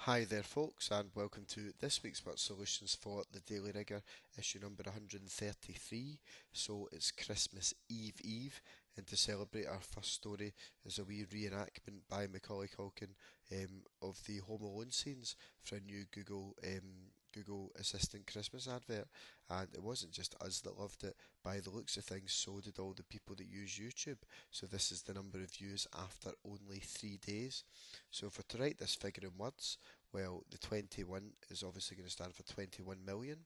Hi there, folks, and welcome to this week's Word Solutions for the Daily Rigour, issue number 133. So it's Christmas Eve, and to celebrate, our first story is a wee reenactment by Macaulay Culkin of the Home Alone scenes for a new Google Assistant Christmas advert. And it wasn't just us that loved it. By the looks of things, so did all the people that use YouTube. So this is the number of views after only 3 days. So for to write this figure in words, well, the 21 is obviously going to stand for 21 million,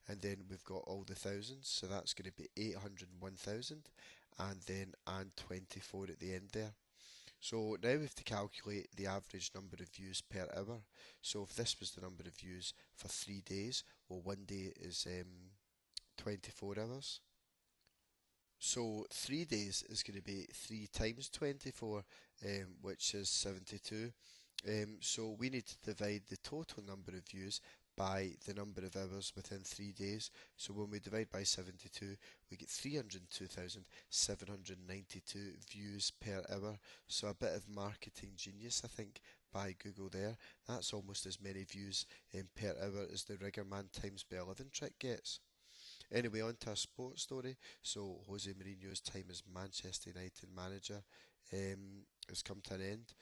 and then we've got all the thousands, so that's going to be 801,000, and then add 24 at the end there. So now we have to calculate the average number of views per hour. So if this was the number of views for 3 days, well, one day is 24 hours. So 3 days is going to be 3 times 24, which is 72. So we need to divide the total number of views by the number of hours within 3 days. So when we divide by 72, we get 302,792 views per hour. So a bit of marketing genius, I think, by Google there. That's almost as many views per hour as the Rigger Man times by 11 trick gets. Anyway, on to our sports story. So, Jose Mourinho's time as Manchester United manager has come to an end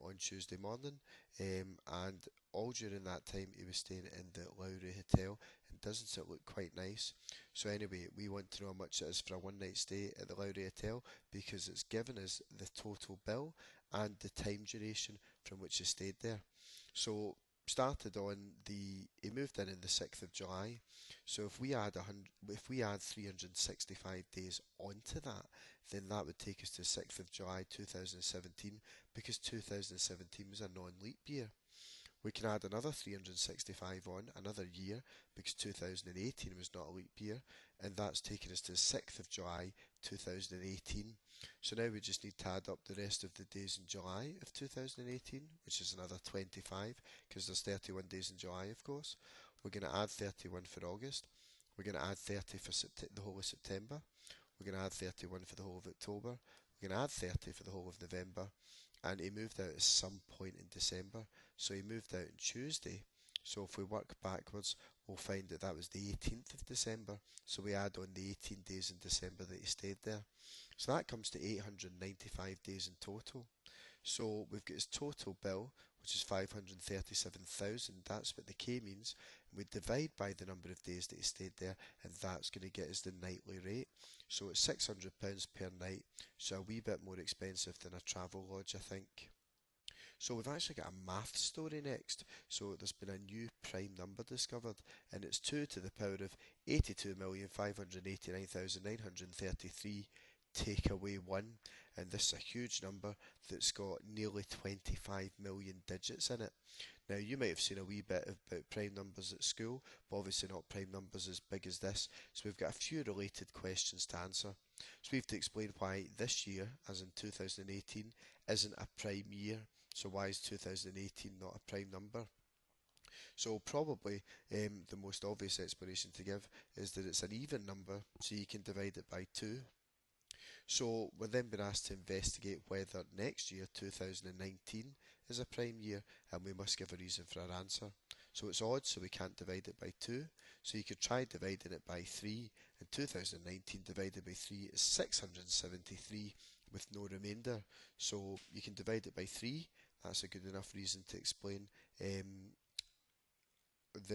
on Tuesday morning, and all during that time he was staying in the Lowry Hotel, and doesn't it look quite nice? So anyway, we want to know how much it is for a one night stay at the Lowry Hotel, because it's given us the total bill and the time duration from which he stayed there. So he moved in the 6th of July. So if we add 365 days onto that, then that would take us to 6th of July 2017, because 2017 was a non-leap year. We can add another 365 on, another year, because 2018 was not a leap year, and that's taken us to 6th of July 2018. So now we just need to add up the rest of the days in July of 2018, which is another 25, because there's 31 days in July, of course. We're going to add 31 for August. We're going to add 30 for the whole of September. We're going to add 31 for the whole of October. We're going to add 30 for the whole of November. And he moved out at some point in December. So he moved out on Tuesday. So if we work backwards, we'll find that that was the 18th of December. So we add on the 18 days in December that he stayed there. So that comes to 895 days in total. So we've got his total bill, which is 537,000. That's what the K means. And we divide by the number of days that he stayed there, and that's going to get us the nightly rate. So it's £600 per night, so a wee bit more expensive than a travel lodge, I think. So we've actually got a math story next. So there's been a new prime number discovered, and it's 2 to the power of 82,589,933, take away 1, and this is a huge number that's got nearly 25 million digits in it. Now, you might have seen a wee bit about prime numbers at school, but obviously not prime numbers as big as this, so we've got a few related questions to answer. So we have to explain why this year, as in 2018, isn't a prime year. So why is 2018 not a prime number? So probably the most obvious explanation to give is that it's an even number, so you can divide it by 2. So we're then being asked to investigate whether next year, 2019, is a prime year, and we must give a reason for our answer. So it's odd, so we can't divide it by 2. So you could try dividing it by 3, and 2019 divided by 3 is 673 with no remainder. So you can divide it by 3. That's a good enough reason to explain that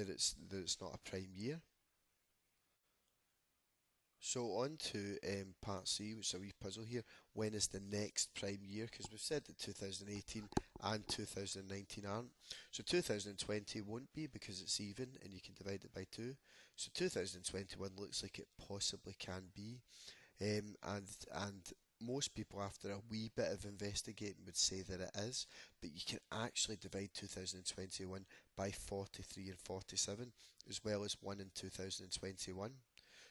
it's not a prime year. So on to part C, which is a wee puzzle here. When is the next prime year? Because we've said that 2018 and 2019 aren't. So 2020 won't be, because it's even and you can divide it by 2. So 2021 looks like it possibly can be. And most people, after a wee bit of investigating, would say that it is, but you can actually divide 2021 by 43 and 47, as well as 1 in 2021.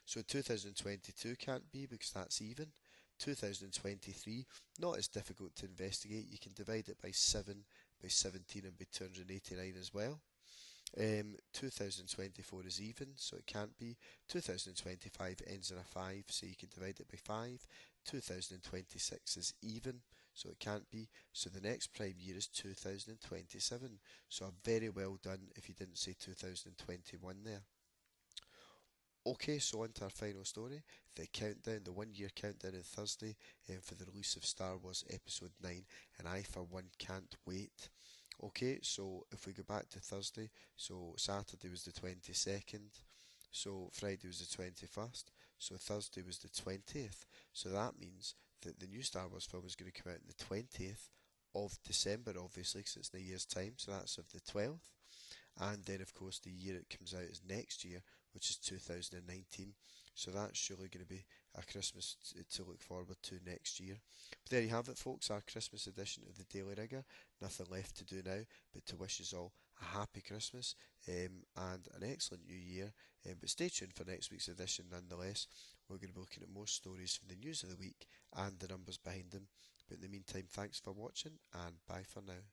So 2022 can't be, because that's even. 2023, not as difficult to investigate. You can divide it by 7, by 17 and by 289 as well. 2024 is even, so it can't be. 2025 ends in a 5, so you can divide it by 5. 2026 is even, so it can't be. So the next prime year is 2027. So a very well done if you didn't say 2021 there. Okay, so on to our final story, the countdown, the 1 year countdown on Thursday for the release of Star Wars Episode 9, and I for one can't wait. Okay, so if we go back to Thursday, so Saturday was the 22nd, so Friday was the 21st, so Thursday was the 20th, so that means that the new Star Wars film is going to come out on the 20th of December, obviously, because it's in a year's time, so that's of the 12th. And then, of course, the year it comes out is next year, which is 2019. So that's surely going to be a Christmas to look forward to next year. But there you have it, folks, our Christmas edition of the Daily Rigour. Nothing left to do now but to wish us all a happy Christmas and an excellent new year. But stay tuned for next week's edition nonetheless. We're going to be looking at more stories from the news of the week and the numbers behind them. But in the meantime, thanks for watching and bye for now.